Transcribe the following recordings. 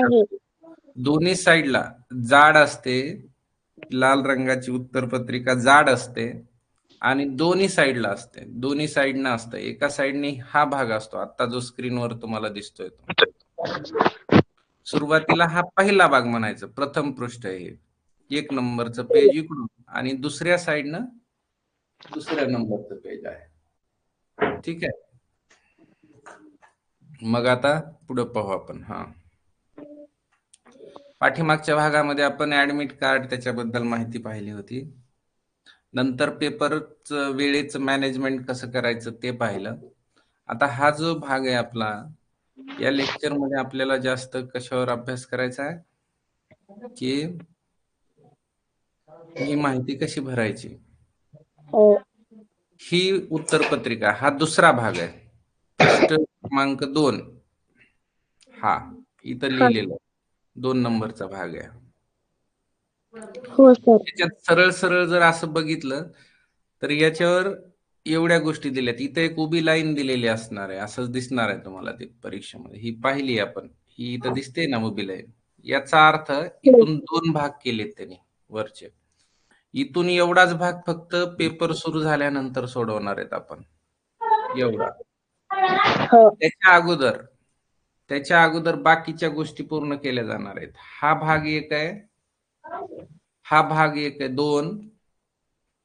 आहे. दोन्ही साईडला जाड असते, लाल रंगाची उत्तरपत्रिका जाड असते आणि दोन्ही साईडला असते, दोन्ही साईडनं असतं. एका साईडने हा भाग असतो, आता जो स्क्रीनवर तुम्हाला दिसतोय तो. सुरुवातीला हा पहिला भाग म्हणायचं, प्रथम पृष्ठ आहे, 1 नंबरचं पेज इकडून आणि दुसऱ्या साईडनं दुसऱ्या नंबरचं पेज आहे. ठीक आहे. मग आता पुढे पाहू आपण. पाठीमागच्या भागामध्ये आपण ऍडमिट कार्ड त्याच्याबद्दल माहिती पाहिली होती. नंतर पेपरचं वेळेचं मॅनेजमेंट कसं करायचं ते पाहिलं. आता हा जो भाग आहे आपला, या लेक्चरमध्ये आपल्याला जास्त कशावर अभ्यास करायचा आहे की ही माहिती कशी भरायची. ही उत्तरपत्रिका, हा दुसरा भाग आहे, पृष्ठ क्रमांक 2. हा इथं लिहिलेलं 2 नंबरचा भाग आहे. हो सर. त्याच्यात सरळ सरळ जर असं बघितलं तर याच्यावर एवढ्या गोष्टी दिल्यात. इथं एक उभी लाईन दिलेली असणार आहे, असंच दिसणार आहे तुम्हाला ते परीक्षेमध्ये. ही पाहिली आपण, ही इथं दिसते ना उभी लाईन. याचा अर्थ इथून 2 भाग केलेत त्यांनी वरचे. इथून एवढाच भाग फक्त पेपर सुरू झाल्यानंतर सोडवणार आहेत आपण, एवढा. त्याच्या अगोदर बाकीच्या गोष्टी पूर्ण केल्या जाणार आहेत. हा भाग 1 आहे, हा भाग 1 आहे, 2.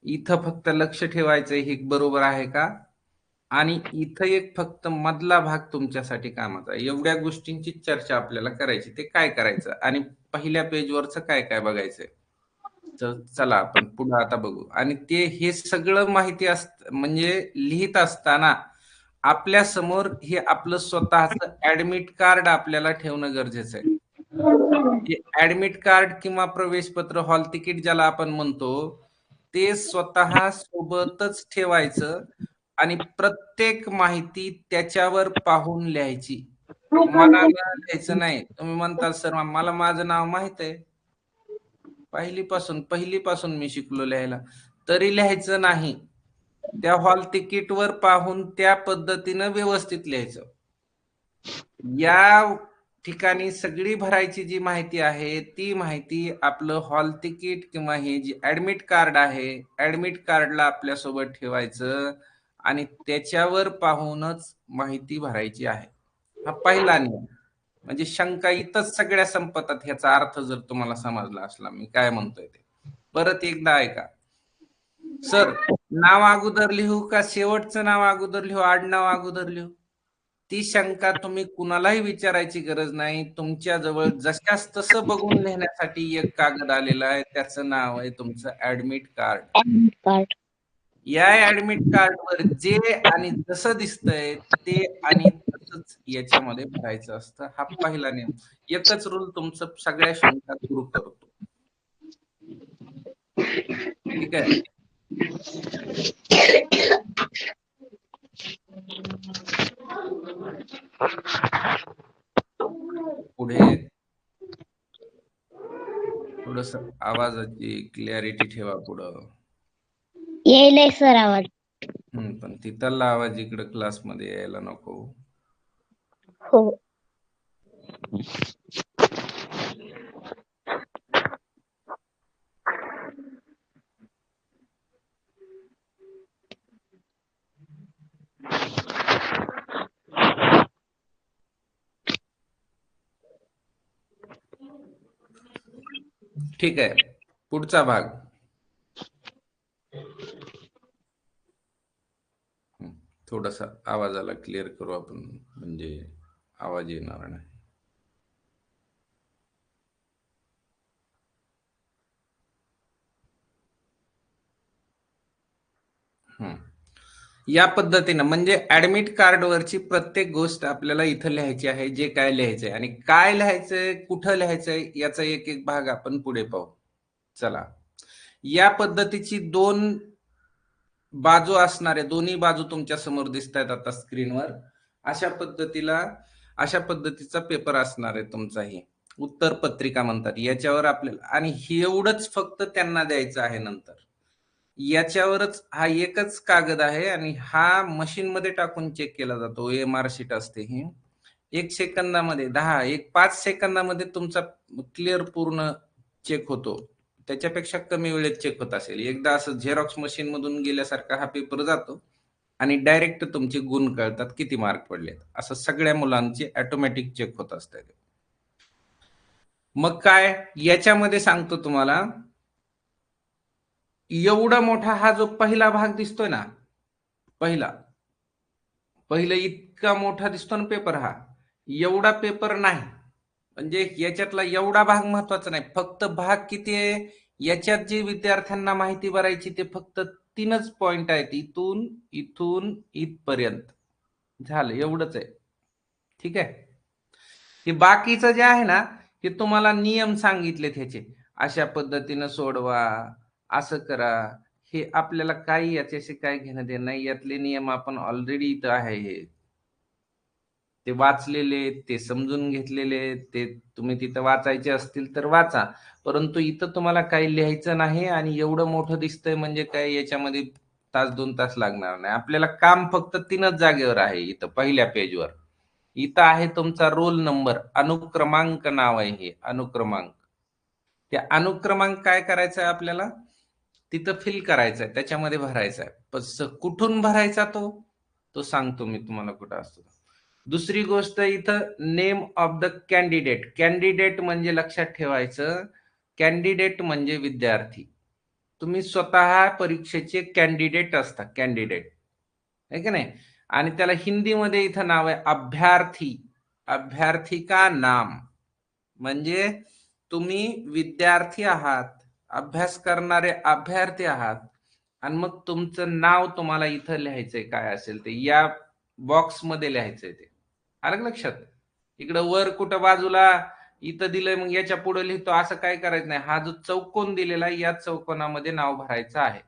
इथं फक्त लक्ष ठेवायचं हे बरोबर आहे का, आणि इथं एक फक्त मधला भाग तुमच्यासाठी कामाचा आहे. एवढ्या गोष्टींची चर्चा आपल्याला करायची. ते काय करायचं आणि पहिल्या पेजवरचं काय काय बघायचंय. तर चला आपण पुढे आता बघू. आणि ते हे सगळं माहिती म्हणजे लिहित असताना आपल्या समोर हे आपलं स्वतःचं ऍडमिट कार्ड आपल्याला ठेवणं गरजेचं आहे. ऍडमिट कार्ड किंवा प्रवेशपत्र, हॉल तिकीट ज्याला आपण म्हणतो, ते स्वतः सोबतच ठेवायचं आणि प्रत्येक माहिती त्याच्यावर पाहून लिहायची. मनाला लिहायचं नाही. तुम्ही म्हणता सर मला माझं नाव माहित आहे, पहिलीपासून मी शिकलो लिहायला, तरी लिहायचं नाही. त्या हॉल तिकीटवर पाहून त्या पद्धतीनं व्यवस्थित लिहायचं. या ठिकाणी सगळी भरायची जी माहिती आहे ती माहिती आपलं हॉल तिकीट किंवा हे जे ऍडमिट कार्ड आहे, ऍडमिट कार्डला आपल्यासोबत ठेवायचं आणि त्याच्यावर पाहूनच माहिती भरायची आहे. हा पहिला नियम. म्हणजे शंका इथंच सगळ्या संपतात, ह्याचा अर्थ जर तुम्हाला समजला असला मी काय म्हणतोय ते. परत एकदा ऐका. सर नाव अगोदर लिहू का शेवटचं नाव अगोदर लिहू, आडनाव अगोदर लिहू, ती शंका तुम्ही कुणालाही विचारायची गरज नाही. तुमच्या जवळ जशास तसं बघून लिहिण्यासाठी एक कागद आलेला आहे, त्याचं नाव आहे तुमचं ऍडमिट कार्ड. या ऍडमिट कार्डवर जे आणि जसं दिसतंय ते आणि तसंच याच्यामध्ये भरायचं असतं. हा पहिला नियम. एकच रूल तुमचं सगळ्या शंका दूर करतो. ठीक आहे. पुढे थोडस आवाजाची क्लॅरिटी ठेवा पुढं. येईल सर आवाज. पण तिथला आवाज इकडे क्लासमध्ये यायला नको. हो. ठीक आहे. पुढचा भाग. थोडासा आवाजाला क्लिअर करू आपण, म्हणजे आवाज येणार नाही. या पद्धतीनं म्हणजे ऍडमिट कार्डवरची प्रत्येक गोष्ट आपल्याला इथं लिहायची आहे, जे काय लिहायचंय आणि काय लिहायचंय, कुठं लिहायचंय, याचा एक एक भाग आपण पुढे पाहू. चला. या पद्धतीची 2 बाजू असणारे, दोन्ही बाजू तुमच्या समोर दिसत आहेत आता स्क्रीनवर. अशा पद्धतीचा पेपर असणार आहे तुमचाही. उत्तर पत्रिका म्हणतात याच्यावर आपल्याला, आणि एवढंच फक्त त्यांना द्यायचं आहे. नंतर याच्यावरच हा एकच कागद आहे आणि हा मशीन मध्ये टाकून चेक केला जातो. OMR शीट असते ही. 1 सेकंदामध्ये 10, 5 सेकंदामध्ये तुमचा क्लिअर पूर्ण चेक होतो. त्याच्यापेक्षा कमी वेळेत चेक होत असेल. एकदा असं झेरॉक्स मशीन मधून गेल्यासारखा हा पेपर जातो आणि डायरेक्ट तुमचे गुण कळतात, किती मार्क पडलेत. असं सगळ्या मुलांचे ऑटोमॅटिक चेक होत असतात. मग काय याच्यामध्ये सांगतो तुम्हाला, एवढा मोठा हा जो पहिला भाग दिसतोय ना, पहिलं इतका मोठा दिसतो ना पेपर, हा एवढा पेपर नाही. म्हणजे याच्यातला एवढा भाग महत्वाचा नाही. फक्त भाग किती आहे याच्यात जे विद्यार्थ्यांना माहिती भरायची ते फक्त 3च पॉइंट आहेत. इथून इथपर्यंत झालं, एवढंच आहे. ठीक आहे. हे बाकीचं जे आहे ना, हे तुम्हाला नियम सांगितलेत ह्याचे, अशा पद्धतीनं सोडवा, असं करा. हे आपल्याला काही याच्याशी काय घेणं देणं नाही. यातले नियम आपण ऑलरेडी इथं आहे, हे ते वाचलेले, ते समजून घेतलेले, ते तुम्ही तिथं वाचायचे असतील तर वाचा. परंतु इथं तुम्हाला काही लिहायचं नाही. आणि एवढं मोठं दिसतंय म्हणजे काय, याच्यामध्ये 1-2 तास लागणार नाही. आपल्याला काम फक्त 3च जागेवर आहे. इथं पहिल्या पेजवर इथं आहे तुमचा रोल नंबर, अनुक्रमांक नाव आहे हे, अनुक्रमांक. त्या अनुक्रमांक काय करायचं आहे आपल्याला, तिथं फिल करायचं आहे, त्याच्यामध्ये भरायचा आहे. पण कुठून भरायचा तो सांगतो मी तुम्हाला कुठं असतो. दुसरी गोष्ट, इथं name of the candidate. Candidate म्हणजे लक्षात ठेवायचं, कॅन्डिडेट म्हणजे विद्यार्थी. तुम्ही स्वतः परीक्षेचे कॅन्डिडेट असता, कॅन्डिडेट आहे की नाही. आणि त्याला हिंदीमध्ये इथं नाव आहे अभ्यार्थी. अभ्यार्थी का नाम म्हणजे तुम्ही विद्यार्थी आहात, अभ्यास करणारे अभ्यार्थी आहात. आणि मग तुमचं नाव तुम्हाला इथं लिहायचंय, काय असेल ते या बॉक्स मध्ये लिहायचंय. ते आलं लक्षात. इकडं वर कुठं बाजूला इथं दिलंय मग याच्या पुढे लिहितो असं काय करायचं नाही. हा जो चौकोन दिलेला आहे या चौकोनामध्ये नाव भरायचं आहे.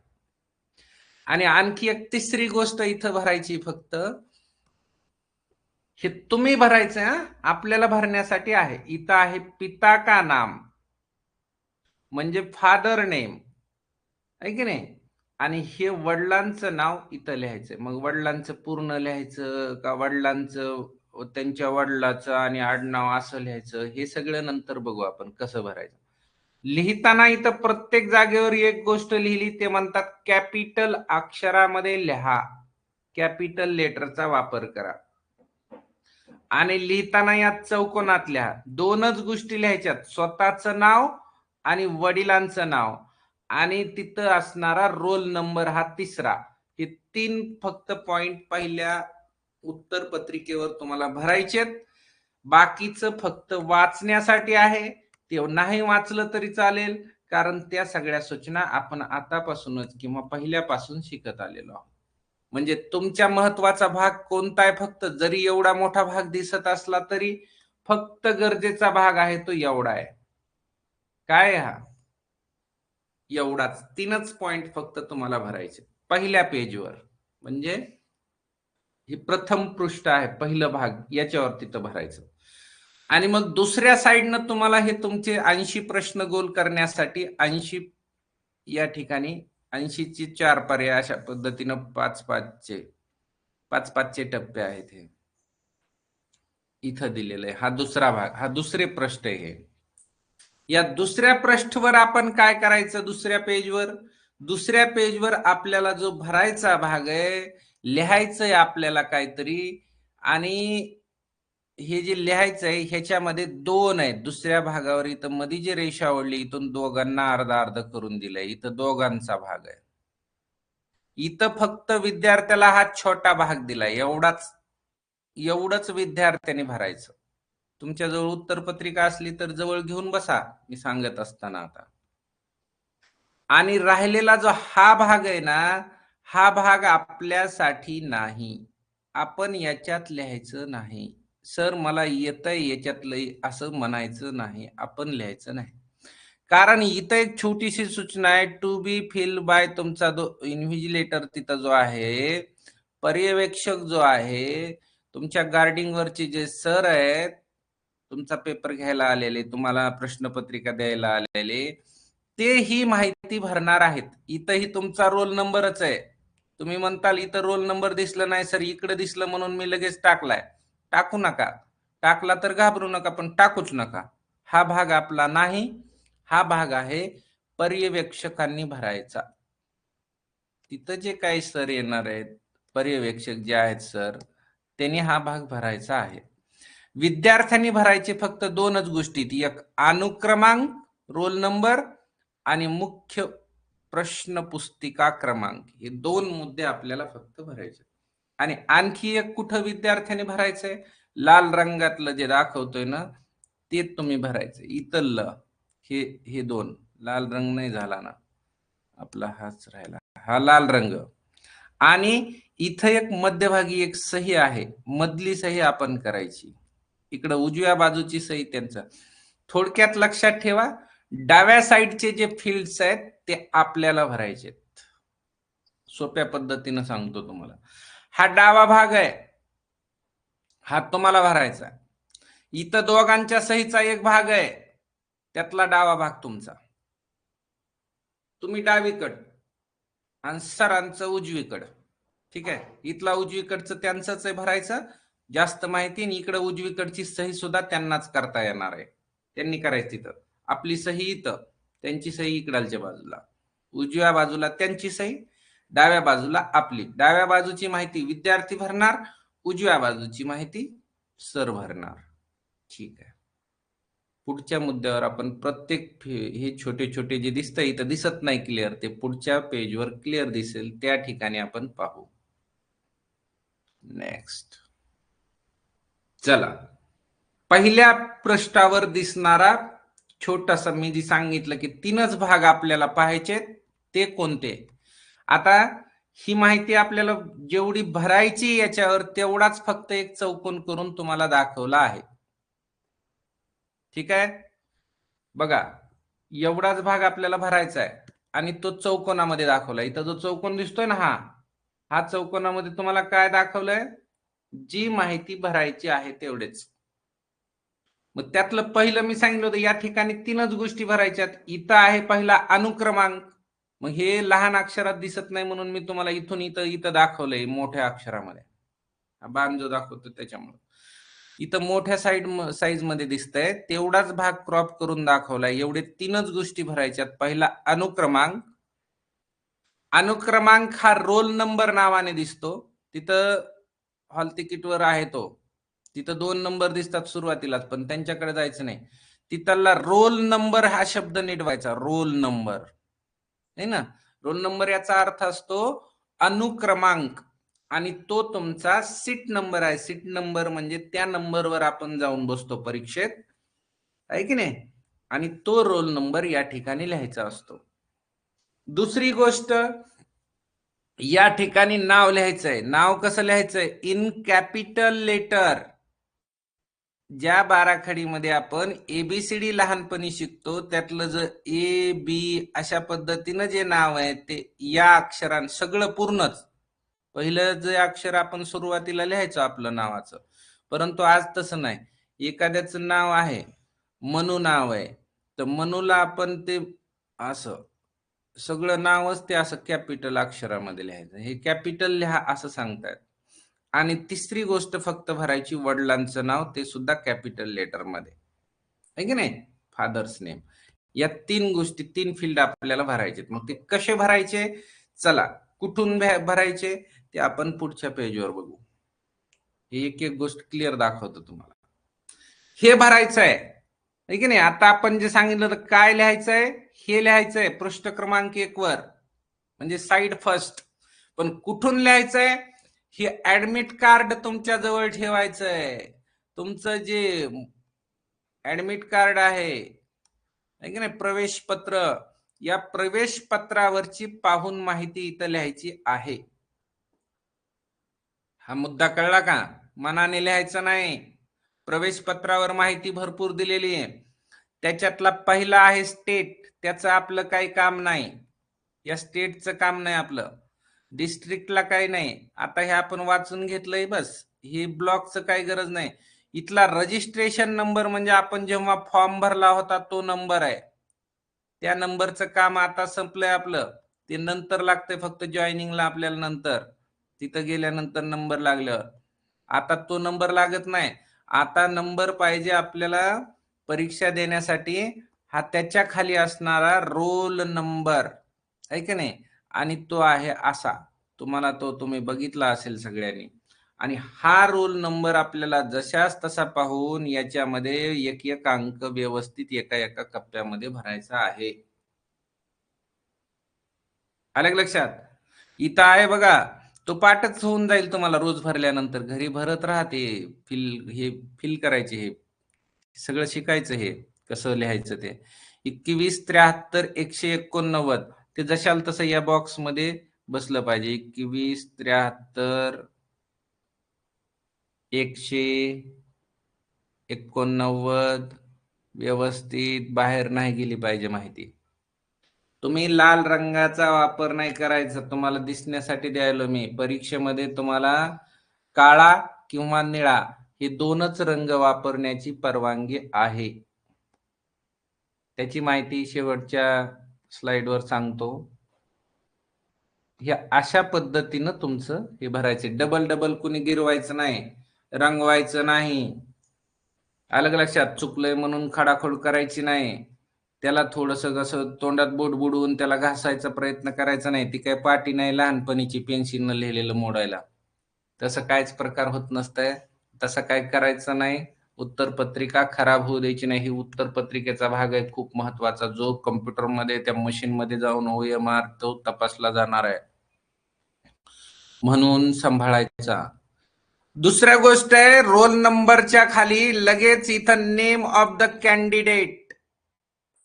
आणि आणखी एक तिसरी गोष्ट इथं भरायची, फक्त हे तुम्ही भरायचं, आपल्याला भरण्यासाठी आहे. इथं आहे पिता का नाम म्हणजे फादर नेम आहे की नाही. आणि हे वडिलांचं नाव इथं लिहायचंय. मग वडिलांचं पूर्ण लिहायचं का वडिलांचं त्यांच्या वडिलाचं आणि आडनाव असं लिहायचं, हे सगळं नंतर बघू आपण कसं भरायचं. लिहिताना इथं प्रत्येक जागेवर एक गोष्ट लिहिली, ते म्हणतात कॅपिटल अक्षरामध्ये लिहा, कॅपिटल लेटरचा वापर करा. आणि लिहिताना या चौकोनात लिहा. 2च गोष्टी लिहायच्यात, स्वतःचं नाव आणि वडिलांचं नाव. आणि तिथं असणारा रोल नंबर हा तिसरा. हे 3 फक्त पॉइंट पहिल्या उत्तर पत्रिकेवर तुम्हाला भरायचे. बाकीचं फक्त वाचण्यासाठी आहे. ते नाही वाचलं तरी चालेल, कारण त्या सगळ्या सूचना आपण आतापासूनच किंवा पहिल्यापासून शिकत आलेलो आहोत. म्हणजे तुमच्या महत्वाचा भाग कोणता आहे, फक्त जरी एवढा मोठा भाग दिसत असला तरी फक्त गरजेचा भाग आहे तो एवढा आहे. काय हा एवढाच, 3च पॉइंट फक्त तुम्हाला भरायचे पहिल्या पेजवर. म्हणजे हे प्रथम पृष्ठ आहे, पहिलं भाग, याच्यावर तिथं भरायचं. आणि मग दुसऱ्या साईडनं तुम्हाला हे तुमचे 80 प्रश्न गोल करण्यासाठी 80 या ठिकाणी 80चे 4 पर्याय अशा पद्धतीनं 5-5चे टप्पे आहेत. हे इथं दिलेलं आहे. हा दुसरा भाग, हा दुसरे पृष्ठ आहे. हे या दुसऱ्या पृष्ठावर आपण काय करायचं, दुसऱ्या पेजवर आपल्याला जो भरायचा भाग आहे, लिहायचंय आपल्याला काहीतरी. आणि हे जे लिहायचंय ह्याच्यामध्ये 2 आहेत. दुसऱ्या भागावर इथं मध्ये जी रेषा ओढली, इथून दोघांना अर्धा अर्ध करून दिलंय, इथं दोघांचा भाग आहे. इथं फक्त विद्यार्थ्याला हा छोटा भाग दिलाय, एवढंच विद्यार्थ्यांनी भरायचं. तुमच्याजवळ उत्तरपत्रिका असली तर जवळ घेऊन बसा मी सांगत असताना आता. आणि राहिलेला जो हा भाग आहे ना, हा भाग आपल्यासाठी नाही. आपण याच्यात लिहायचं नाही. सर मला येतंय याच्यातलं असं म्हणायचं नाही, आपण लिहायचं नाही. कारण इथं एक छोटीशी सूचना आहे, टू बी फिल बाय तुमचा जो इन्व्हिजिलेटर तिथं जो आहे, पर्यवेक्षक जो आहे, तुमच्या गार्डिंगवरचे जे सर आहेत, तुमचा पेपर घ्यायला आलेले, तुम्हाला प्रश्नपत्रिका द्यायला आलेले, ते ही माहिती भरणार आहेत. इथंही तुमचा रोल नंबरच आहे. तुम्ही म्हणताल इथं रोल नंबर दिसलं नाही सर, इकडे दिसलं म्हणून मी लगेच टाकलाय. टाकू नका. टाकला तर घाबरू नका, पण टाकूच नका. हा भाग आपला नाही, हा भाग आहे पर्यवेक्षकांनी भरायचा. तिथं जे काही सर येणार आहेत, पर्यवेक्षक जे आहेत सर, त्यांनी हा भाग भरायचा आहे. विद्यार्थ्यांनी भरायचे फक्त दोनच गोष्टी, एक अनुक्रमांक रोल नंबर आणि मुख्य प्रश्न पुस्तिका क्रमांक, हे दोन मुद्दे आपल्याला फक्त भरायचे. आणि आणखी एक कुठं विद्यार्थ्यांनी भरायचंय, लाल रंगातलं जे दाखवतोय ना ते तुम्ही भरायचं. इथलं हे दोन, लाल रंग नाही झाला ना आपला, हाच राहिला, हा लाल रंग. आणि इथं एक मध्यभागी एक सही आहे, मधली सही आपण करायची. इकडं उजव्या बाजूची सही त्यांचा. थोडक्यात लक्षात ठेवा, डाव्या साईडचे जे फील्ड्स आहेत ते आपल्याला भरायचे. सोप्या पद्धतीने सांगतो तुम्हाला. हा डावा भाग आहे, हा तुम्हाला भरायचा. इथं दोघांच्या सहीचा एक भाग आहे, त्यातला डावा भाग तुमचा. तुम्ही डावीकड आणि सरांचं उजवीकड. ठीक आहे, इथला उजवीकडचं त्यांचंच आहे भरायचं. जास्त माहिती, आणि इकडे उजवीकडची सही सुद्धा त्यांनाच करता येणार आहे, त्यांनी करायची. तिथं आपली सही इथं, त्यांची सही इकडच्या बाजूला. उजव्या बाजूला त्यांची सही, डाव्या बाजूला आपली. डाव्या बाजूची माहिती विद्यार्थी भरणार, उजव्या बाजूची माहिती सर भरणार. ठीक आहे, पुढच्या मुद्द्यावर आपण प्रत्येक हे छोटे छोटे जे दिसतंय इथं दिसत नाही क्लिअर, ते पुढच्या पेजवर क्लिअर दिसेल, त्या ठिकाणी आपण पाहू. नेक्स्ट, चला, पहिल्या पृष्ठावर दिसणारा छोटासा, मी जे सांगितलं की तीनच भाग आपल्याला पाहायचे, ते कोणते. आता ही माहिती आपल्याला जेवढी भरायची याच्यावर, तेवढाच फक्त एक चौकोन करून तुम्हाला दाखवला आहे. ठीक आहे, बघा, एवढाच भाग आपल्याला भरायचा आहे आणि तो चौकोनामध्ये दाखवला. इथं जो चौकोन दिसतोय ना, हा चौकोनामध्ये तुम्हाला काय दाखवलंय, जी माहिती भरायची आहे तेवढेच. मग त्यातलं पहिलं मी सांगितलं होतं, या ठिकाणी तीनच गोष्टी भरायच्यात. इथं आहे पहिला अनुक्रमांक, मग हे लहान अक्षरात दिसत नाही म्हणून मी तुम्हाला इथून इथं दाखवलंय मोठ्या अक्षरामध्ये, बाण जो दाखवतो त्याच्यामुळे. इथं मोठ्या साईज मध्ये दिसतंय, तेवढाच भाग क्रॉप करून दाखवलाय. एवढे तीनच गोष्टी भरायच्यात. पहिला अनुक्रमांक. अनुक्रमांक हा रोल नंबर नावाने दिसतो, तिथं हॉल तिकीटवर आहे तो. तिथं 2 नंबर दिसतात सुरुवातीलाच, पण त्यांच्याकडे जायचं नाही. तिथला रोल नंबर हा शब्द नीट व्हायचा, रोल नंबर आहे ना. रोल नंबर याचा अर्थ असतो अनुक्रमांक, आणि तो तुमचा सीट नंबर आहे. सीट नंबर म्हणजे त्या नंबरवर आपण जाऊन बसतो परीक्षेत, आहे की नाही, आणि तो रोल नंबर या ठिकाणी लिहायचा असतो. दुसरी गोष्ट, या ठिकाणी नाव लिहायचंय. नाव कसं लिहायचंय, इन कॅपिटल लेटर. ज्या बाराखडीमध्ये आपण एबीसीडी लहानपणी शिकतो, त्यातलं जर ए बी अशा पद्धतीनं जे नाव आहे ते या अक्षरां सगळं पूर्णच. पहिलं जे अक्षर आपण सुरुवातीला लिहायचो आपलं नावाचं, परंतु आज तसं नाही. एखाद्याचं नाव आहे, मनू नाव आहे, तर मनूला आपण ते असं सगळं नावच ते असं कॅपिटल अक्षरामध्ये लिहायचं. हे कॅपिटल लिहा असं सांगतात. आणि तिसरी गोष्ट फक्त भरायची, वडिलांचं नाव, ते सुद्धा कॅपिटल लेटर मध्ये, आहे की नाही, फादर्स नेम. या तीन गोष्टी, तीन फील्ड आपल्याला भरायचे. मग ते कसे भरायचे, चला, कुठून भरायचे ते आपण पुढच्या पेजवर बघू. एक एक गोष्ट क्लिअर दाखवतो तुम्हाला. हे भरायचं आहे की नाही. आता आपण जे सांगितलं तर काय लिहायचंय, हे लिहायचंय पृष्ठ क्रमांक 1 वर, म्हणजे साइड फर्स्ट. पण कुठून लिहायचंय, हे ऍडमिट कार्ड तुमच्या जवळ ठेवायचंय. तुमचं जे ऍडमिट कार्ड आहे की नाही, प्रवेश पत्र, या प्रवेश पत्रावरची पाहून माहिती इथं लिहायची आहे. हा मुद्दा कळला का, मनाने लिहायचं नाही. प्रवेश पत्रावर माहिती भरपूर दिलेली आहे. त्याच्यातला पहिला आहे स्टेट, त्याचं आपलं काही काम नाही, या स्टेटचं काम नाही आपलं. डिस्ट्रिक्टला काही नाही, आता हे आपण वाचून घेतलंय बस, हे ब्लॉकचं काही गरज नाही. इथला रजिस्ट्रेशन नंबर म्हणजे आपण जेव्हा फॉर्म भरला होता तो नंबर आहे, त्या नंबरचं काम आता संपलंय आपलं. ते नंतर लागतंय फक्त जॉईनिंगला आपल्याला, नंतर तिथं गेल्यानंतर नंबर लागल्यावर. आता तो नंबर लागत नाही. आता नंबर पाहिजे आपल्याला परीक्षा देण्यासाठी, हा त्याच्या खाली असणारा रोल नंबर आहे की नाही, आणि तो आहे असा, तुम्हाला तो तुम्ही बघितला असेल सगळ्यांनी. आणि हा रोल नंबर आपल्याला जशाच तसा पाहून याच्यामध्ये एक एक अंक व्यवस्थित एका एका कप्प्यामध्ये भरायचा आहे. आलं लक्षात? इथं आहे बघा, तो पाठच होऊन जाईल तुम्हाला रोज भरल्यानंतर. घरी भरत राहते, फिल करायचे, हे सगळं शिकायचं, हे कसं लिहायचं ते. 21 73 189 ते जशाल तसं या बॉक्स मध्ये बसलं पाहिजे. 21 73 189 व्यवस्थित बाहेर नाही गेली पाहिजे माहिती. तुम्ही लाल रंगाचा वापर नाही करायचा, तुम्हाला दिसण्यासाठी द्यायलो मी. परीक्षेमध्ये तुम्हाला काळा किंवा निळा हे दोनच रंग वापरण्याची परवानगी आहे. त्याची माहिती शेवटच्या स्लाइडवर सांगतो. हे अशा पद्धतीनं तुमचं हे भरायचे. डबल डबल कुणी गिरवायचं नाही, रंगवायचं नाही. अलग लक्षात? चुकलंय म्हणून खडाखोड करायची नाही. त्याला थोडंसं कसं तोंडात बोट बुडवून त्याला घासायचा प्रयत्न करायचा नाही. ती काय पाटी नाही लहानपणीची पेन्सिलनं लिहिलेलं मोडायला. तसं काहीच प्रकार होत नसतंय. तसं काय करायचं नाही. उत्तरपत्रिका खराब होऊ द्यायची नाही. ही उत्तरपत्रिकेचा भाग आहे खूप महत्वाचा, जो कम्प्युटरमध्ये त्या मशीनमध्ये जाऊन OMR तो तपासला जाणार आहे, म्हणून सांभाळायचा. दुसऱ्या गोष्ट आहे, रोल नंबरच्या खाली लगेच इथं नेम ऑफ द कॅन्डिडेट,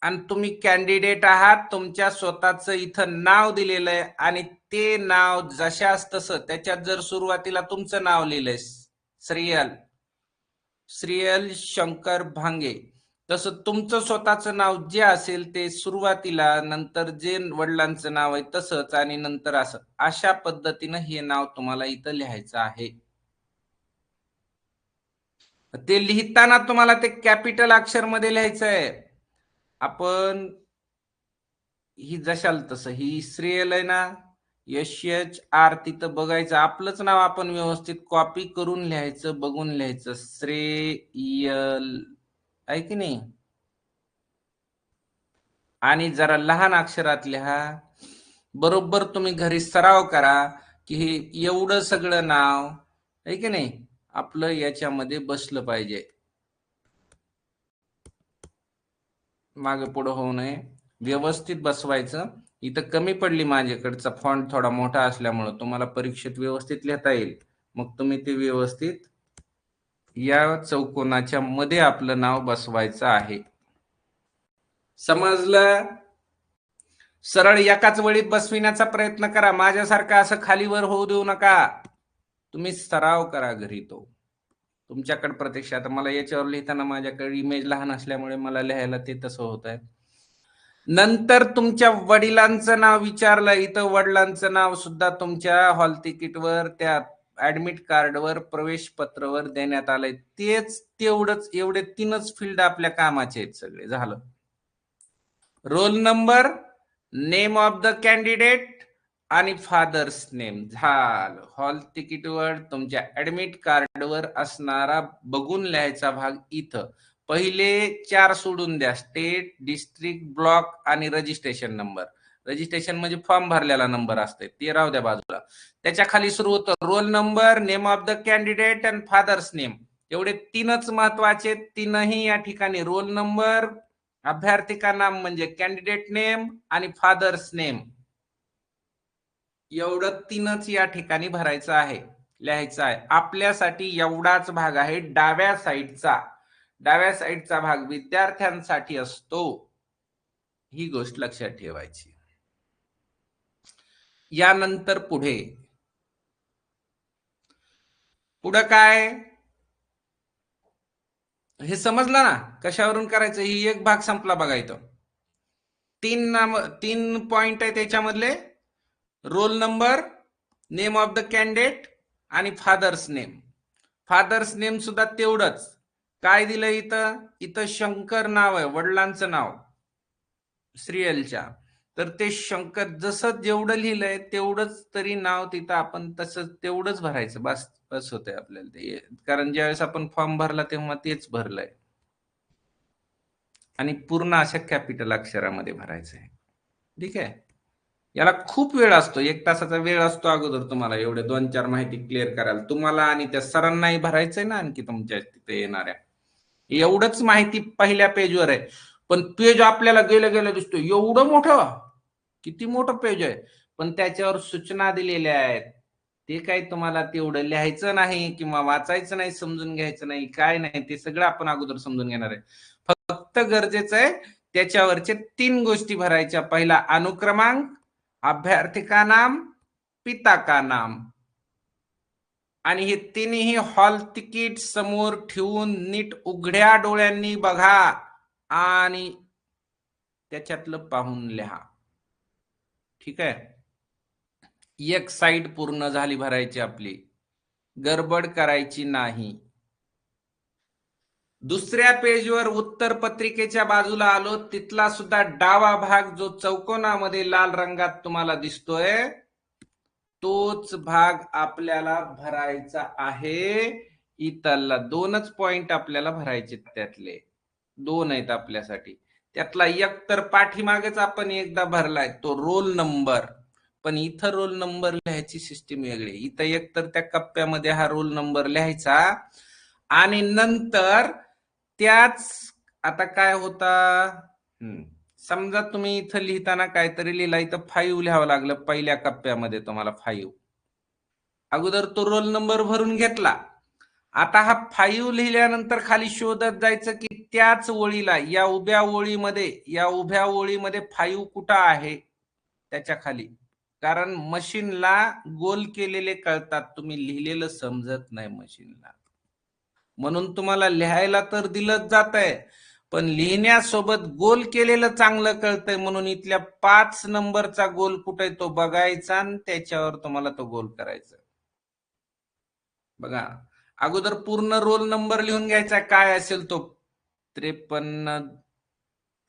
आणि तुम्ही कॅन्डिडेट आहात, तुमच्या स्वतःचं इथं नाव दिलेलं आहे, आणि ते नाव जशास तसं त्याच्यात जर सुरुवातीला तुमचं नाव लिहिलंय श्रीयल शंकर भांगे, तसं तुमचं स्वतःचं नाव जे असेल ते सुरुवातीला, नंतर जे वडिलांचं नाव आहे तसंच, आणि नंतर असं, अशा पद्धतीनं हे नाव तुम्हाला इथं लिहायचं आहे. ते लिहिताना तुम्हाला ते कॅपिटल अक्षर मध्ये लिहायचं आहे. आपण ही जशाल तसं, ही श्रेयल आहे ना, SHR तिथं बघायचं, आपलंच नाव आपण व्यवस्थित कॉपी करून लिहायचं, बघून लिहायचं, श्रेयल आहे की नाही. आणि जरा लहान अक्षरात लिहा. बरोबर तुम्ही घरी सराव करा की हे एवढं सगळं नाव आहे की नाही आपलं याच्यामध्ये बसलं पाहिजे, मागे पुढं होऊ नये, व्यवस्थित बसवायचं. इथं कमी पडली माझ्याकडचा फॉन्ट थोडा मोठा असल्यामुळे, तुम्हाला परीक्षेत व्यवस्थित लिहिता येईल, मग तुम्ही ते व्यवस्थित या चौकोनाच्या मध्ये आपलं नाव बसवायचं आहे. समजलं? सरळ एकाच वेळीत बसविण्याचा प्रयत्न करा, माझ्यासारखं असं खालीवर होऊ देऊ नका. तुम्ही सराव करा घरी. तो तुमच्याकडे प्रत्यक्ष, आता मला याच्यावर लिहिताना माझ्याकडे इमेज लहान असल्यामुळे मला लिहायला ते तसं होत आहे. नंतर तुमच्या वडिलांचं नाव विचारलं, इथं वडिलांचं नाव सुद्धा तुमच्या हॉल तिकीटवर, त्या ऍडमिट कार्डवर, प्रवेश पत्रवर देण्यात आलंय. तेच तेवढंच, एवढे 3च फील्ड आपल्या कामाचे आहेत. सगळे झालं. Roll number, name of the candidate आणि फादर्स नेम झालं. हॉल तिकीटवर तुमच्या ऍडमिट कार्डवर असणारा बघून लिहायचा भाग इथं. पहिले 4 सोडून द्या, स्टेट, डिस्ट्रिक्ट, ब्लॉक आणि रजिस्ट्रेशन नंबर. रजिस्ट्रेशन म्हणजे फॉर्म भरलेला नंबर असते, ते राहू द्या बाजूला. त्याच्या खाली सुरू होतं roll number, name of the candidate आणि फादर्स नेम. एवढे 3च महत्वाचे. 3ही या ठिकाणी, रोल नंबर, अभ्यर्थी का नाम म्हणजे कॅन्डिडेट नेम आणि फादर्स नेम, एवढं 3च या ठिकाणी भरायचं आहे, लिहायचं आहे. आपल्यासाठी एवढाच भाग आहे डाव्या साईडचा. डाव्या साईडचा भाग विद्यार्थ्यांसाठी असतो, ही गोष्ट लक्षात ठेवायची. यानंतर पुढे काय, हे समजलं ना कशावरून करायचं. ही एक भाग संपला बघा. इथं 3 पॉइंट आहे त्याच्यामधले, roll number, name of the candidate आणि फादर्स नेम. फादर्स नेम सुद्धा तेवढंच. काय दिलं इथं, इथं शंकर नाव आहे, वडिलांचं नाव श्रीयलच्या. तर ते शंकर जसं जेवढं लिहिलंय तेवढंच तरी नाव तिथं आपण तसं तेवढंच भरायचं, बस बस होतंय आपल्याला ते. कारण ज्यावेळेस आपण फॉर्म भरला तेव्हा तेच भरलंय आणि पूर्ण अशा कॅपिटल अक्षरामध्ये भरायचं आहे. ठीक आहे. याला खूप वेळ असतो, 1 तासाचा वेळ असतो अगोदर तुम्हाला एवढे 2-4 माहिती क्लिअर करायला तुम्हाला, आणि त्या सरांनाही भरायचंय ना आणखी तुमच्या तिथे येणाऱ्या. एवढंच माहिती पहिल्या पेजवर आहे, पण पेज आपल्याला गेलं गेलं दिसतो एवढं मोठं, किती मोठं पेज आहे, पण त्याच्यावर सूचना दिलेल्या आहेत. ते काही तुम्हाला तेवढं लिहायचं नाही किंवा वाचायचं नाही, समजून घ्यायचं नाही, काय नाही, ते सगळं आपण अगोदर समजून घेणार आहे. फक्त गरजेचं आहे त्याच्यावरचे 3 गोष्टी भरायच्या. पहिला अनुक्रमांक, अभ्यर्थी का नाम, पिता का नाम, आणि हे तिन्ही हॉल तिकीट समोर ठेवून नीट उघड्या डोळ्यांनी बघा आणि त्याच्यातलं पाहून लिहा. ठीक आहे. एक साइड पूर्ण झाली भरायची आपली, गडबड करायची नाही. दुसऱ्या पेजवर उत्तर पत्रिकेच्या बाजूला आलो, तिथला सुद्धा डावा भाग जो चौकोनामध्ये लाल रंगात तुम्हाला दिसतोय तोच भाग आपल्याला भरायचा आहे. इथला 2च पॉइंट आपल्याला भरायचे, त्यातले 2 आहेत आपल्यासाठी. त्यातला एक तर पाठीमागेच आपण एकदा भरलाय, तो रोल नंबर, पण इथं रोल नंबर लिहायची सिस्टीम वेगळी. इथं एक तर त्या कप्प्यामध्ये हा रोल नंबर लिहायचा आणि नंतर त्याच, आता काय होता, समजा तुम्ही इथं लिहिताना काहीतरी लिहिला, इथं 5 लिहावं लागलं पहिल्या कप्प्यामध्ये तुम्हाला 5. अगोदर तो रोल नंबर भरून घेतला. आता हा 5 लिहिल्यानंतर खाली शोधत जायचं की त्याच ओळीला, या उभ्या ओळीमध्ये 5 कुठं आहे त्याच्या खाली. कारण मशीनला गोल केलेले कळतात, तुम्ही लिहिलेलं समजत नाही मशीनला. म्हणून तुम्हाला लिहायला तर दिलं जातंय, पण लिहिण्यासोबत गोल केलेलं चांगलं कळतंय, म्हणून इथल्या 5 नंबरचा गोल कुठे तो बघायचा आणि त्याच्यावर तुम्हाला तो गोल करायचा. बघा, अगोदर पूर्ण रोल नंबर लिहून घ्यायचा, काय असेल तो, 53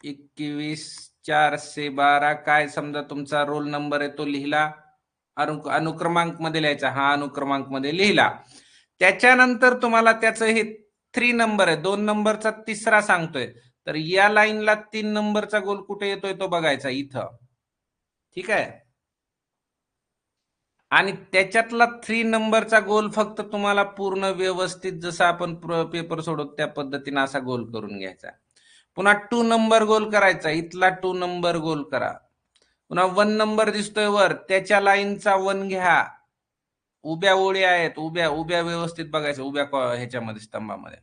21 412, काय समजा तुमचा रोल नंबर आहे तो लिहिला. अनुक्रमांक मध्ये लिहायचा, हा अनुक्रमांक मध्ये लिहिला. त्याच्यानंतर तुम्हाला त्याचं हे 3 नंबर आहे, 2 नंबरचा तिसरा सांगतोय, तर या लाईनला 3 नंबरचा गोल कुठे येतोय तो बघायचा इथं. ठीक आहे. आणि त्याच्यातला 3 नंबरचा गोल फक्त तुम्हाला पूर्ण व्यवस्थित जसं आपण पेपर सोडवतो त्या पद्धतीने असा गोल करून घ्यायचा. पुन्हा 2 नंबर गोल करायचा, इथला 2 नंबर गोल करा. पुन्हा 1 नंबर दिसतोय वर, त्याच्या लाईनचा 1 घ्या. उभ्या ओळी आहेत, उभ्या व्यवस्थित बघायचं, उभ्या ह्याच्यामध्ये स्तंभामध्ये.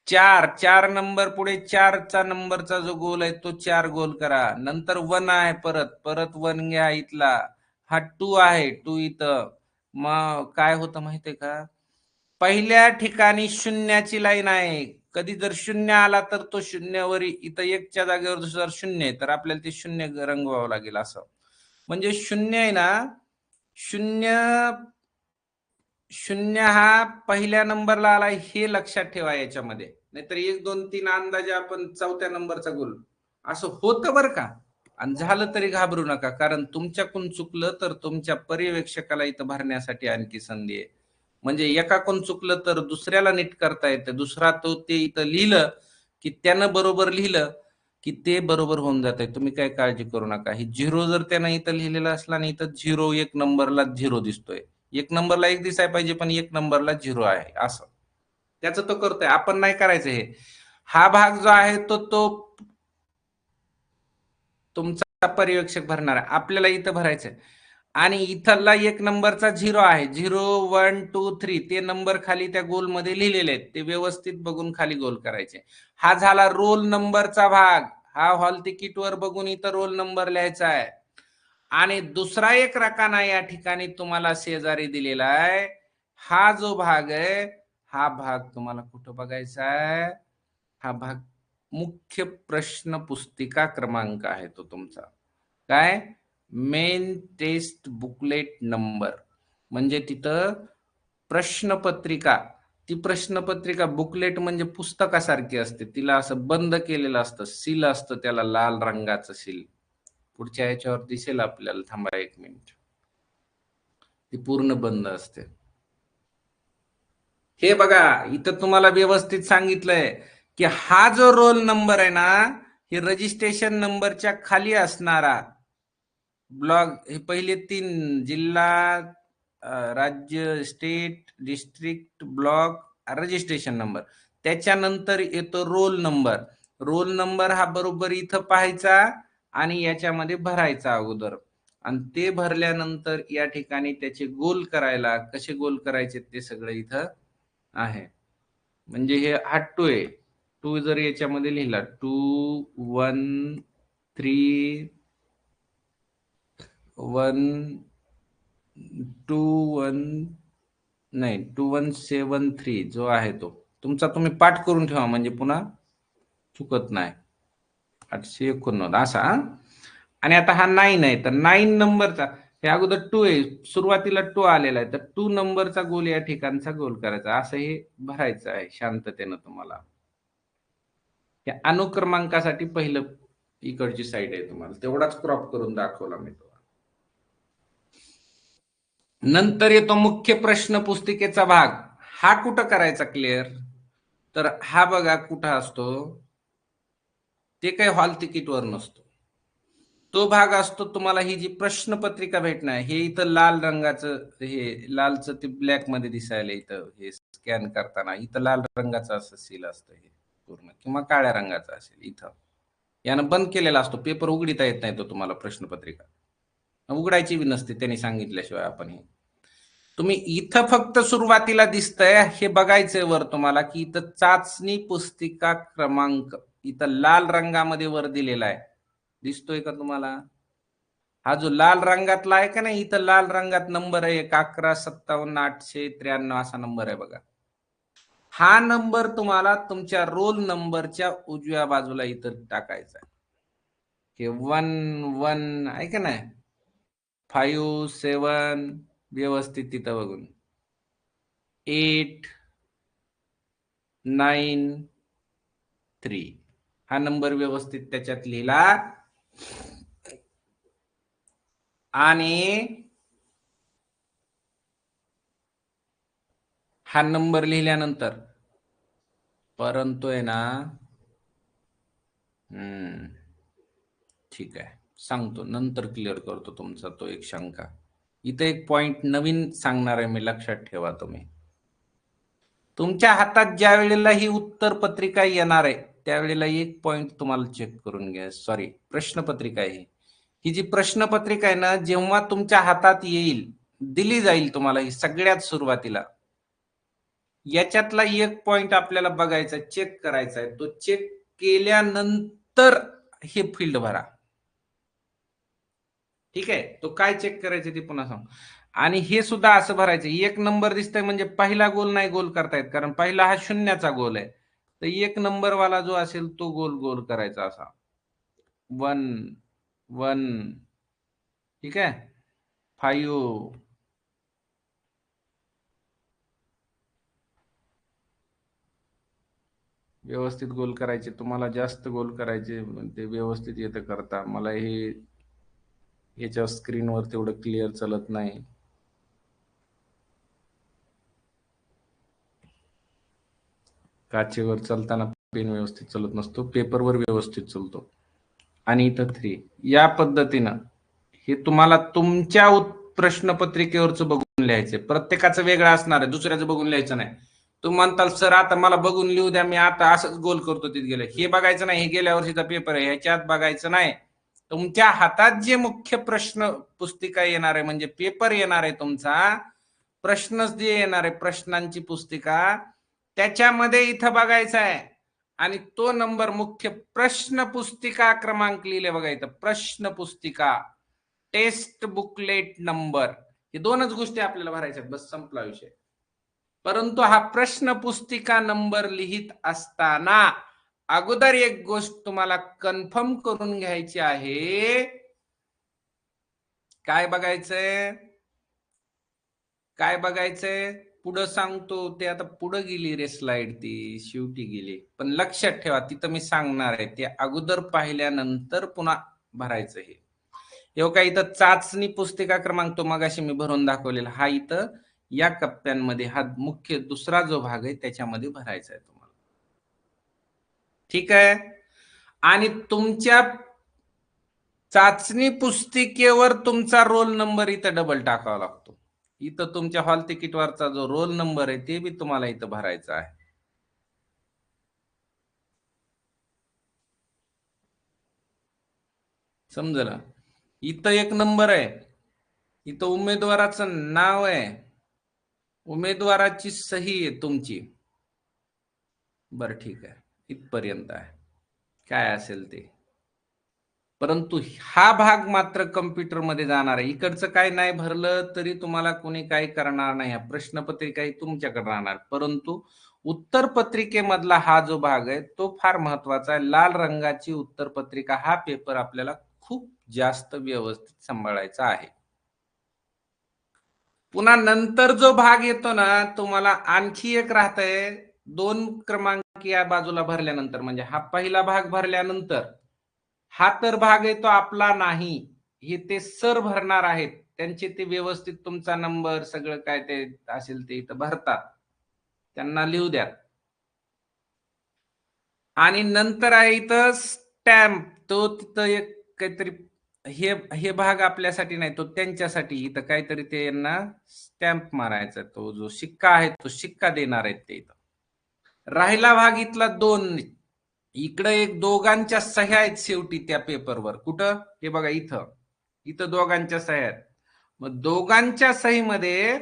4 नंबर पुढे 4चा नंबरचा जो गोल आहे तो 4 गोल करा. नंतर 1 आहे, परत 1 घ्या इथला. हा 2 आहे, 2 इथं. मग काय होतं माहितीये का, पहिल्या ठिकाणी शून्याची लाईन आहे. कधी जर 0 आला तर तो शून्यावर, इथं 1च्या जागेवर जर 0 आहे तर आपल्याला ते 0 रंगवावं लागेल असं. म्हणजे 0 आहे ना, 0 हा पहिल्या नंबरला आलाय हे लक्षात ठेवा याच्यामध्ये. नाहीतर 1 2 3 अंदाजे आपण 4थ्या नंबरचा गोल, असं होतं बरं का. आणि झालं तरी घाबरू नका, कारण तुमच्याकडून चुकलं तर तुमच्या पर्यवेक्षकाला इथं भरण्यासाठी आणखी संधी आहे. म्हणजे एकाकडून चुकलं तर दुसऱ्याला नीट करता येतं. दुसरा तो ते इथं लिहिलं की त्यानं बरोबर लिहिलं की ते बरोबर होऊन जात आहे. तुम्ही काय काळजी करू नका. ही 0 जर त्यानं इथं लिहिलेला असला आणि इथं 0 1 नंबरला 0 दिसतोय, 1 नंबरला 1 दिसायला पाहिजे पण 1 नंबरला 0 आहे, असं त्याचं तो करतोय. आपण नाही करायचं हे. हा भाग जो आहे तो तुमचा पर्यवेक्षक भरणार आहे, आपल्याला इथं भरायचंय. आणि इथला 1 नंबरचा 0 आहे, 0 1 2 3 ते नंबर खाली त्या गोल मध्ये लिहिलेले आहेत, ते व्यवस्थित बघून खाली गोल करायचे. हा झाला रोल नंबरचा भाग. हा हॉल तिकीट वर बघून इथं रोल नंबर लिहायचा आहे. आणि दुसरा एक रकाना या ठिकाणी तुम्हाला शेजारी दिलेला आहे. हा जो भाग आहे, हा भाग तुम्हाला कुठं बघायचा आहे, हा भाग मुख्य प्रश्न पुस्तिका क्रमांक आहे तो तुमचा. काय, मेन टेस्ट बुकलेट नंबर. म्हणजे तिथं प्रश्नपत्रिका, ती प्रश्नपत्रिका बुकलेट म्हणजे पुस्तकासारखी असते, तिला असं बंद केलेलं असतं, सील असतं त्याला, लाल रंगाचं सील. पुढच्या ह्याच्यावर दिसेल आपल्याला, थांबा 1 मिनिट. ती पूर्ण बंद असते. हे बघा इथं तुम्हाला व्यवस्थित सांगितलंय की हा जो रोल नंबर आहे ना, हे रजिस्ट्रेशन नंबरच्या खाली असणारा ब्लॉक, हे पहिले 3 जिल्हा, राज्य, state, district, block, registration number, त्याच्यानंतर येतो रोल नंबर. रोल नंबर हा बरोबर इथं पाहायचा आणि याच्यामध्ये भरायचा अगोदर, आणि ते भरल्यानंतर या ठिकाणी त्याचे गोल करायला, कसे गोल करायचे ते सगळं इथं आहे. म्हणजे हे हा 2 आहे. 2 जर याच्यामध्ये लिहिला 2 1 3 1 2 1 नाही 2173 जो आहे तो तुमचा, तुम्ही पाठ करून ठेवा म्हणजे पुन्हा चुकत नाही. 889 असा. आणि आता हा 9 आहे, तर 9 नंबरचा, हे अगोदर 2 आहे, सुरुवातीला 2 आलेला आहे, तर 2 नंबरचा गोल या ठिकाणचा गोल करायचा, असं हे भरायचं आहे शांततेनं तुम्हाला. या अनुक्रमांकासाठी पहिलं इकडची साईड आहे, तुम्हाला तेवढाच क्रॉप करून दाखवला मी तुम्हाला. नंतर येतो मुख्य प्रश्न पुस्तिकेचा भाग. हा कुठं करायचा क्लिअर, तर हा बघा कुठं असतो, ते काही हॉल तिकीटवर नसतो. तो भाग असतो तुम्हाला, ही जी प्रश्नपत्रिका भेटणार, हे इथं लाल रंगाचं, हे लालचं ते ब्लॅक मध्ये दिसायला, इथं हे स्कॅन करताना इथं लाल रंगाचं असं सील असतं हे पूर्ण, किंवा काळ्या रंगाचं असेल. इथं यानं बंद केलेला असतो, पेपर उघडता येत नाही तो तुम्हाला, प्रश्नपत्रिका उघडायची बी नसते त्यांनी सांगितल्याशिवाय. आपण हे तुम्ही इथं फक्त सुरुवातीला दिसतंय हे बघायचंय वर तुम्हाला, की इथं चाचणी पुस्तिका क्रमांक इथं लाल रंगामध्ये वर दिलेला आहे, दिसतोय का तुम्हाला? हा जो लाल रंगातला आहे का नाही, इथं लाल रंगात नंबर आहे 11578893 असा नंबर आहे बघा. हा नंबर तुम्हाला तुमच्या रोल नंबरच्या उजव्या बाजूला इथं टाकायचा आहे, की 1 1 आहे का नाही, 5 7 व्यवस्थित तिथं बघून, 8 9 3 हा नंबर व्यवस्थित त्याच्यात लिहिला. आणि हा नंबर लिहिल्यानंतर परंतु आहे ना, ठीक आहे सांगतो, नंतर क्लिअर करतो तुमचा तो एक शंका. इथे एक पॉइंट नवीन सांगणार आहे मी, लक्षात ठेवा तुम्ही. तुमच्या हातात ज्या वेळेला ही उत्तर पत्रिका येणार आहे त्यावेळेला एक पॉइंट तुम्हाला चेक करून घ्या. सॉरी, प्रश्नपत्रिका आहे ही जी प्रश्नपत्रिका आहे ना, जेव्हा तुमच्या हातात येईल, दिली जाईल तुम्हाला ही सगळ्यात सुरुवातीला, याच्यातला एक पॉइंट आपल्याला बघायचा, चेक करायचा आहे. तो चेक केल्यानंतर हे फील्ड भरा. ठीक आहे, तो काय चेक करायचं ते पुन्हा सांग. आणि हे सुद्धा असं भरायचं, एक नंबर दिसतंय म्हणजे पहिला गोल नाही गोल करतायत, कारण पहिला हा शून्याचा गोल आहे, तर एक नंबर वाला जो असेल तो गोल गोल करायचा असा 1 1, ठीक आहे, 5 व्यवस्थित गोल करायचे. तुम्हाला जास्त गोल करायचे ते व्यवस्थित येतं करता, मला हे याच्या स्क्रीनवर तेवढं क्लिअर चालत नाही. काचेवर चालताना पेन व्यवस्थित चालत नसतो, पेपरवर व्यवस्थित चालतो. आणि इथं 3 या पद्धतीनं हे तुम्हाला तुमच्या प्रश्नपत्रिकेवरच बघून लिहायचंय. प्रत्येकाचं वेगळं असणार आहे, दुसऱ्याचं बघून लिहायचं नाही. तुम्ही म्हणताल सर आता मला बघून लिहू द्या, मी आता असंच गोल करतो तिथे गेले, हे बघायचं नाही, हे गेल्या वर्षीचा पेपर आहे ह्याच्यात बघायचं नाही. तुमच्या हातात जे मुख्य प्रश्न पुस्तिका येणार आहे, म्हणजे पेपर येणार आहे तुमचा, प्रश्न जे येणार आहे प्रश्नांची पुस्तिका, त्याच्यामध्ये इथं बघायचा आहे. आणि तो नंबर मुख्य प्रश्न पुस्तिका क्रमांक लिहिले बघा इथं, प्रश्न पुस्तिका टेस्ट बुकलेट नंबर, हे दोनच गोष्टी आपल्याला भरायच्या, बस संपला विषय. परंतु हा प्रश्न पुस्तिका नंबर लिहित असताना अगोदर एक गोष्ट तुम्हाला कन्फर्म करून घ्यायची आहे. काय बघायचंय, काय बघायचंय, पुढं सांगतो ते, आता पुढं गेली रे स्लाइड, ती शेवटी गेली, पण लक्षात ठेवा तिथं मी सांगणार आहे ते अगोदर पाहिल्यानंतर पुन्हा भरायचं हे. हे काय इथं चाचणी पुस्तिका क्रमांक तो मगाशी मी भरून दाखवलेला हा इथं या कप्प्यांमध्ये हा मुख्य दुसरा जो भाग आहे त्याच्यामध्ये भरायचा आहे तुम्हाला. ठीक आहे. आणि तुमच्या चाचणी पुस्तिकेवर तुमचा रोल नंबर इथं डबल टाकावा लागतो. इथं तुमच्या हॉल तिकीटवरचा जो रोल नंबर आहे ते बी तुम्हाला इथं भरायचा आहे. समजलं. इथं एक नंबर आहे, इथं उमेदवाराचं नाव आहे, उमेदवाराची सही आहे तुमची. बरं ठीक आहे, इथपर्यंत आहे काय असेल ते. परंतु हा भाग मात्र कम्प्युटरमध्ये जाणार आहे. इकडचं काय नाही भरलं तरी तुम्हाला कोणी काही करणार नाही. प्रश्नपत्रिका तुमच्याकडे राहणार. परंतु उत्तर पत्रिकेमधला हा जो भाग आहे तो फार महत्वाचा आहे. लाल रंगाची उत्तर पत्रिका हा पेपर आपल्याला खूप जास्त व्यवस्थित सांभाळायचा आहे. पुन्हा नंतर जो भाग येतो ना तुम्हाला आणखी एक राहतंय 2 क्रमांक या बाजूला भरल्यानंतर, म्हणजे हा पहिला भाग भरल्यानंतर हा तर भाग आहे तो आपला नाही, हे ते सर भरणार आहेत. त्यांचे ते व्यवस्थित तुमचा नंबर सगळं काय ते असेल ते इथं भरतात, त्यांना लिहू द्या. आणि नंतर आहे इथं स्टॅम्प, तो तिथं एक काहीतरी हे भाग आपल्यासाठी नाही, तो त्यांच्यासाठी. इथं काहीतरी ते यांना स्टॅम्प मारायचा, तो जो शिक्का आहे तो शिक्का देणार आहेत ते इथं. राहिला भाग इथला 2, इकडे एक दोघांच्या सह्या आहेत शेवटी त्या पेपरवर. कुठं हे बघा इथं, इथं दोघांच्या सह्या आहेत. मग दोघांच्या सहीमध्ये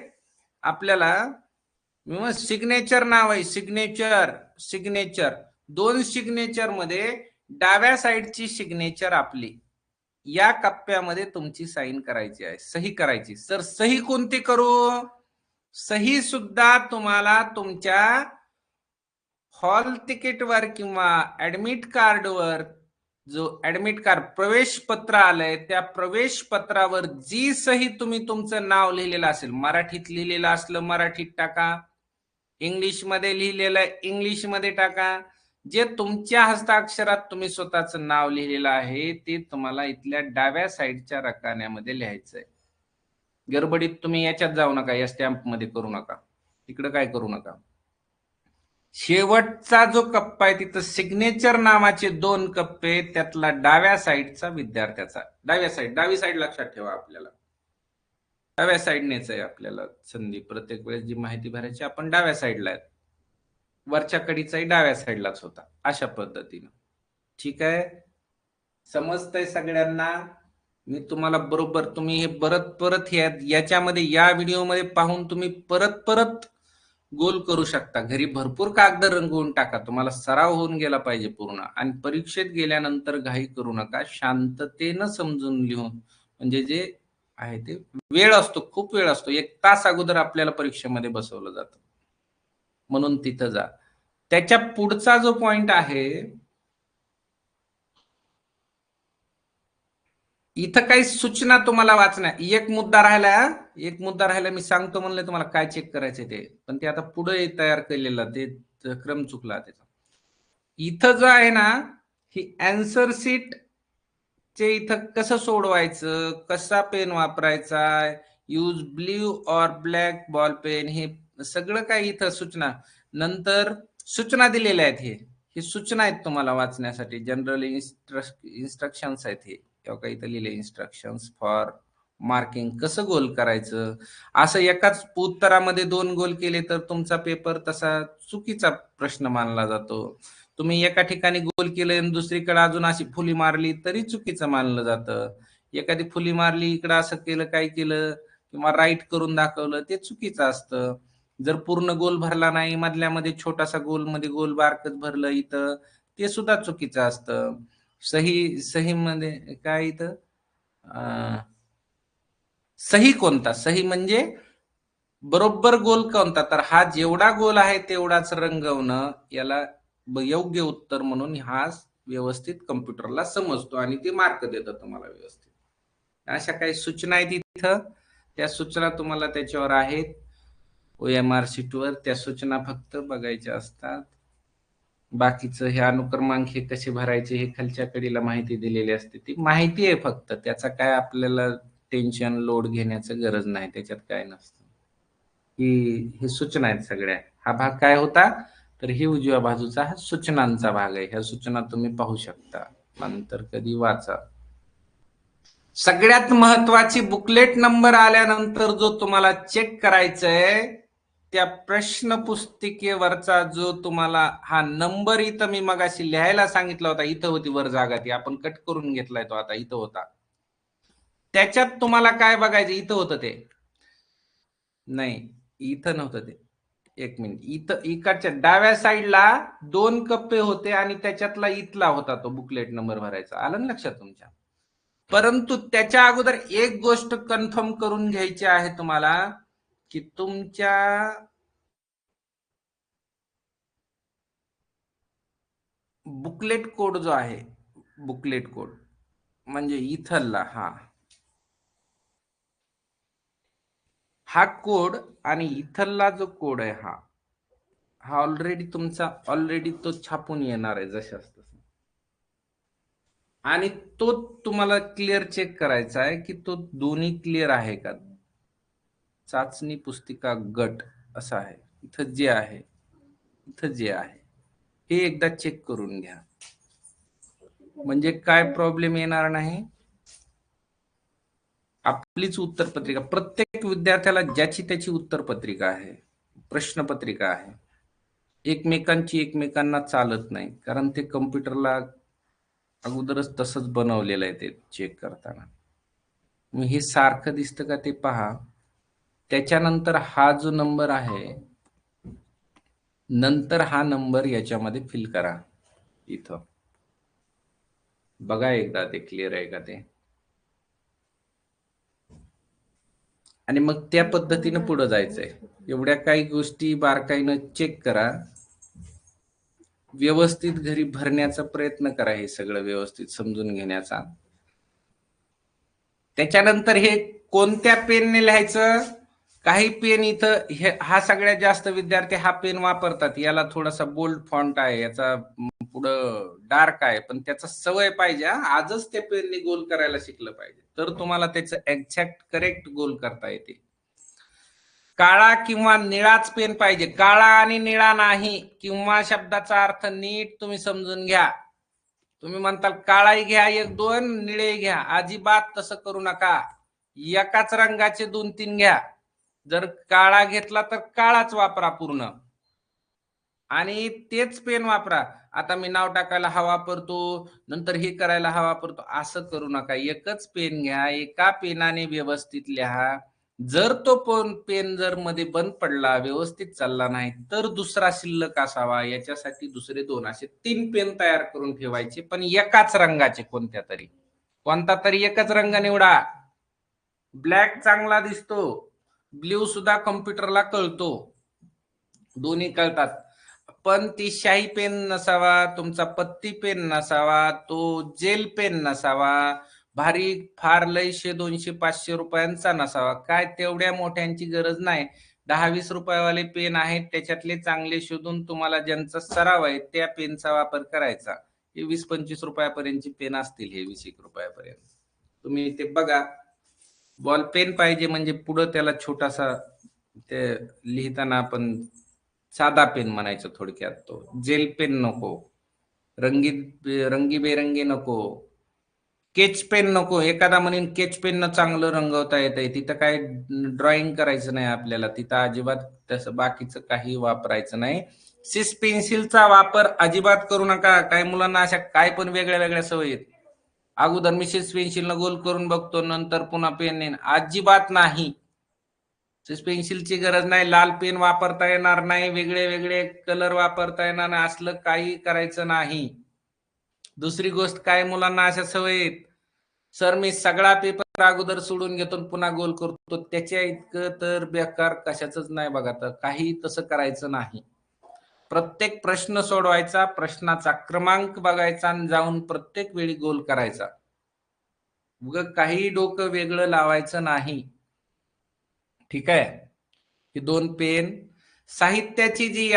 आपल्याला सिग्नेचर नाव आहे, सिग्नेचर सिग्नेचर 2 सिग्नेचर मध्ये डाव्या साईडची सिग्नेचर आपली या कप्प्यामध्ये तुमची साईन करायची आहे, सही करायची. सर सही कोणती करू? सही सुद्धा तुम्हाला तुमच्या हॉल तिकीटवर किंवा ऍडमिट कार्डवर जो ऍडमिट कार्ड प्रवेश पत्र आलंय त्या प्रवेश पत्रावर जी सही तुम्ही तुमचं नाव लिहिलेलं असेल, मराठीत लिहिलेलं असलं मराठीत टाका, इंग्लिश मध्ये लिहिलेलं इंग्लिश मध्ये टाका. जे तुमच्या हस्ताक्षरात तुम्ही स्वतःचं नाव लिहिलेलं आहे ते तुम्हाला इथल्या डाव्या साईडच्या रकान्यामध्ये लिहायचंय. गडबडीत तुम्ही याच्यात जाऊ नका, या स्टॅम्प मध्ये करू नका, तिकडे काय करू नका. शेवटचा जो कप्पा आहे तिथं सिग्नेचर नावाचे 2 कप्पे, त्यातला डाव्या साईडचा विद्यार्थ्याचा, डावी साईड लक्षात ठेवा. आपल्याला डाव्या साईडनेच आहे आपल्याला संधी. प्रत्येक वेळेस जी माहिती भरायची आपण डाव्या साईडला आहे, वरच्या कडीचाही डाव्या साईडलाच होता, अशा पद्धतीनं. ठीक आहे, समजतंय सगळ्यांना? मी तुम्हाला बरोबर, तुम्ही हे परत याच्यामध्ये या व्हिडिओमध्ये पाहून तुम्ही परत गोल करू शकता. घरी भरपूर कागद रंगवून टाका, तुम्हाला सराव होऊन गेला पाहिजे पूर्ण. आणि परीक्षेत गेल्यानंतर घाई करू नका, शांततेनं समजून लिहून, म्हणजे जे आहे ते वेळ असतो, खूप वेळ असतो, 1 तास अगोदर आपल्याला परीक्षेमध्ये बसवलं जातं, म्हणून तिथं जा. त्याच्या पुढचा जो पॉइंट आहे, इथं काही सूचना तुम्हाला वाचण्या. एक मुद्दा राहिला, मी सांगतो म्हणलं तुम्हाला काय चेक करायचं ते, पण ते आता पुढे तयार केलेला, ते क्रम चुकला त्याचा. इथं जो आहे ना, ही अँसर सीट चे इथं कसं सोडवायचं, कसा पेन वापरायचा, यूज ब्ल्यू और ब्लॅक बॉल पेन, हे सगळं काही इथं सूचना, नंतर सूचना दिलेल्या आहेत. हे सूचना आहेत तुम्हाला वाचण्यासाठी, जनरल इन्स्ट्रक्शन्स आहेत. हे काही इथं लिहिले इन्स्ट्रक्शन्स फॉर मार्किंग, कसं गोल करायचं. असं एकाच उत्तरामध्ये 2 गोल केले तर तुमचा पेपर तसा चुकीचा प्रश्न मानला जातो. तुम्ही एका ठिकाणी गोल केलं आणि दुसरीकडे अजून अशी फुली मारली तरी चुकीचं मानलं जातं. एखादी फुली मारली, इकडं असं केलं, काय केलं, किंवा राईट करून दाखवलं, ते चुकीचं असतं. जर पूर्ण गोल भरला नाही, मधल्यामध्ये छोटासा गोल मध्ये गोल बारकच भरलं इथं, ते सुद्धा चुकीचं असतं. सही मध्ये काय इथं सही कोणता, सही म्हणजे बरोबर गोल कोणता, तर हा जेवढा गोल आहे तेवढाच रंगवणं, याला योग्य उत्तर म्हणून हा व्यवस्थित कम्प्युटरला समजतो आणि ते मार्क देतं तुम्हाला व्यवस्थित. अशा काही सूचना आहेत इथं, त्या सूचना तुम्हाला त्याच्यावर आहेत OMR शीटवर, त्या सूचना फक्त बघायच्या असतात. बाकीचं हे अनुक्रमांक हे कसे भरायचे हे खालच्या कडीला माहिती दिलेली असते. ती माहिती आहे फक्त, त्याचा काय आपल्याला टेन्शन लोड घेण्याचं गरज नाही, त्याच्यात काय नसतं. की हे सूचना आहेत सगळ्या. हा भाग काय होता, तर ही उजव्या बाजूचा हा सूचनांचा भाग आहे. ह्या सूचना तुम्ही पाहू शकता, नंतर कधी वाचा. सगळ्यात महत्वाची बुकलेट नंबर आल्यानंतर जो तुम्हाला चेक करायचा आहे, त्या प्रश्न पुस्तिकेवरचा जो तुम्हाला हा नंबर इथं मी मगाशी लिहायला सांगितला होता, इथं होती वर जागा, ती आपण कट करून घेतलाय तो, आता इथं होता. त्याच्यात तुम्हाला काय बघायचं, इथं होतं ते, नाही इथं नव्हतं ते, एक मिनिट, इथं इकडच्या डाव्या साईडला 2 कप्पे होते आणि त्याच्यातला इथला होता तो बुकलेट नंबर भरायचा. आलं ना लक्षात तुमच्या? परंतु त्याच्या अगोदर एक गोष्ट कन्फर्म करून घ्यायची आहे तुम्हाला, की तुमच्या बुकलेट कोड जो आहे, बुकलेट कोड म्हणजे इथला हा कोड आणि इथला जो कोड आहे हा ऑलरेडी तुमचा तो छापून येणार आहे जशास तसं, आणि तो तुम्हाला क्लिअर चेक करायचा आहे की तो दोन्ही क्लिअर आहे का. चाचणी पुस्तिका गट असा आहे, इथं जे आहे, इथं जे आहे हे एकदा चेक करून घ्या, म्हणजे काय प्रॉब्लेम येणार नाही. आपलीच उत्तरपत्रिका, प्रत्येक विद्यार्थ्याला ज्याची त्याची उत्तरपत्रिका आहे, प्रश्नपत्रिका आहे, एकमेकांची एकमेकांना चालत नाही, कारण ते कम्प्युटरला अगोदरच तसंच बनवलेलं आहे ते चेक करताना. मग हे सारखं दिसतं का ते पहा. त्याच्यानंतर हा जो नंबर आहे, नंतर हा नंबर याच्यामध्ये फिल करा, इथं बघा एकदा ते क्लिअर आहे का ते, आणि मग त्या पद्धतीनं पुढे जायचंय. एवढ्या काही गोष्टी बारकाईनं चेक करा, व्यवस्थित घरी भरण्याचा प्रयत्न करा, हे सगळं व्यवस्थित समजून घेण्याचा. त्याच्यानंतर हे कोणत्या पेनने लिहायचं, काही पेन इथं हा सगळ्यात जास्त विद्यार्थी हा पेन वापरतात, याला थोडासा बोल्ड फॉन्ट आहे, याचा पुढं डार्क आहे, पण त्याचा सवय पाहिजे. आजच त्या पेनने गोल करायला शिकलं पाहिजे, तर तुम्हाला त्याचं एक्झॅक्ट करेक्ट गोल करता येते. काळा किंवा निळाच पेन पाहिजे, काळा आणि निळा नाही, किंवा शब्दाचा अर्थ नीट तुम्ही समजून घ्या. तुम्ही म्हणताल काळाही घ्या 1-2, निळे घ्या, अजिबात तसं करू नका. एकाच रंगाचे 2-3 घ्या. जर काळा घेतला तर काळाच वापरा पूर्ण, आणि तेच पेन वापरा. आता मी नाव टाकायला हा वापरतो, नंतर हे करायला हा वापरतो, असं करू नका. एकच पेन घ्या, एका पेनाने व्यवस्थित लिहा. जर तो पेन जर मध्ये बंद पडला, व्यवस्थित चालला नाही, तर दुसरा शिल्लक असावा, याच्यासाठी दुसरे 2 असे 3 पेन तयार करून ठेवायचे, पण एकाच रंगाचे, कोणत्या तरी, कोणता तरी एकच रंग निवडा. ब्लॅक चांगला दिसतो, ब्ल्यू सुद्धा कम्प्युटरला कळतो, दोन्ही कळतात, पण ती शाई पेन नसावा, तुमचा पत्ती पेन नसावा, तो जेल पेन नसावा, भारी फार लय 100-200-500 रुपयांचा नसावा. काय तेवढ्या मोठ्यांची गरज नाही. 10-20 रुपयावाले पेन आहेत, त्याच्यातले चांगले शोधून तुम्हाला ज्यांचा सराव आहे त्या पेनचा वापर करायचा. हे 20-25 रुपयापर्यंतची पेन असतील, हे 20-1 रुपयापर्यंत तुम्ही ते बघा. बॉल पेन पाहिजे म्हणजे पुढं त्याला छोटासा, ते लिहिताना आपण साधा पेन म्हणायचं थोडक्यात, तो जेल पेन नको, रंगीबेरंगी नको, केच पेन नको. एखादा म्हणून केच पेन न चांगलं रंगवता येतंय, तिथं काय ड्रॉइंग करायचं नाही आपल्याला, तिथं अजिबात तसं बाकीचं काही वापरायचं नाही. सिस पेन्सिलचा वापर अजिबात करू नका. काही मुलांना अशा काय पण वेगळ्या वेगळ्या सवयी आहेत. अगोदर मी सिस पेन्सिलनं गोल करून बघतो, नंतर पुन्हा पेनने, अजिबात नाही. सिस पेन्सिलची गरज नाही, लाल पेन वापरता येणार नाही, वेगळे वेगळे कलर वापरता येणार नाही, असलं काही करायचं नाही. दुसरी गोष्ट, काय मुलांना अशा सवयीत, सर मी सगळा पेपर अगोदर सोडून घेतो पुन्हा गोल करतो, त्याच्या इतकं तर बेकार कशाच नाही बघा. तर काही तसं करायचं नाही. प्रत्येक प्रश्न सोडवायचा, प्रश्नाचा क्रमांक बघायचा आणि जाऊन प्रत्येक वेळी गोल करायचा. उगं काही डोकं वेगळं लावायचं नाही. ठीक आहे. ही 2 पेन, साहित्याची जी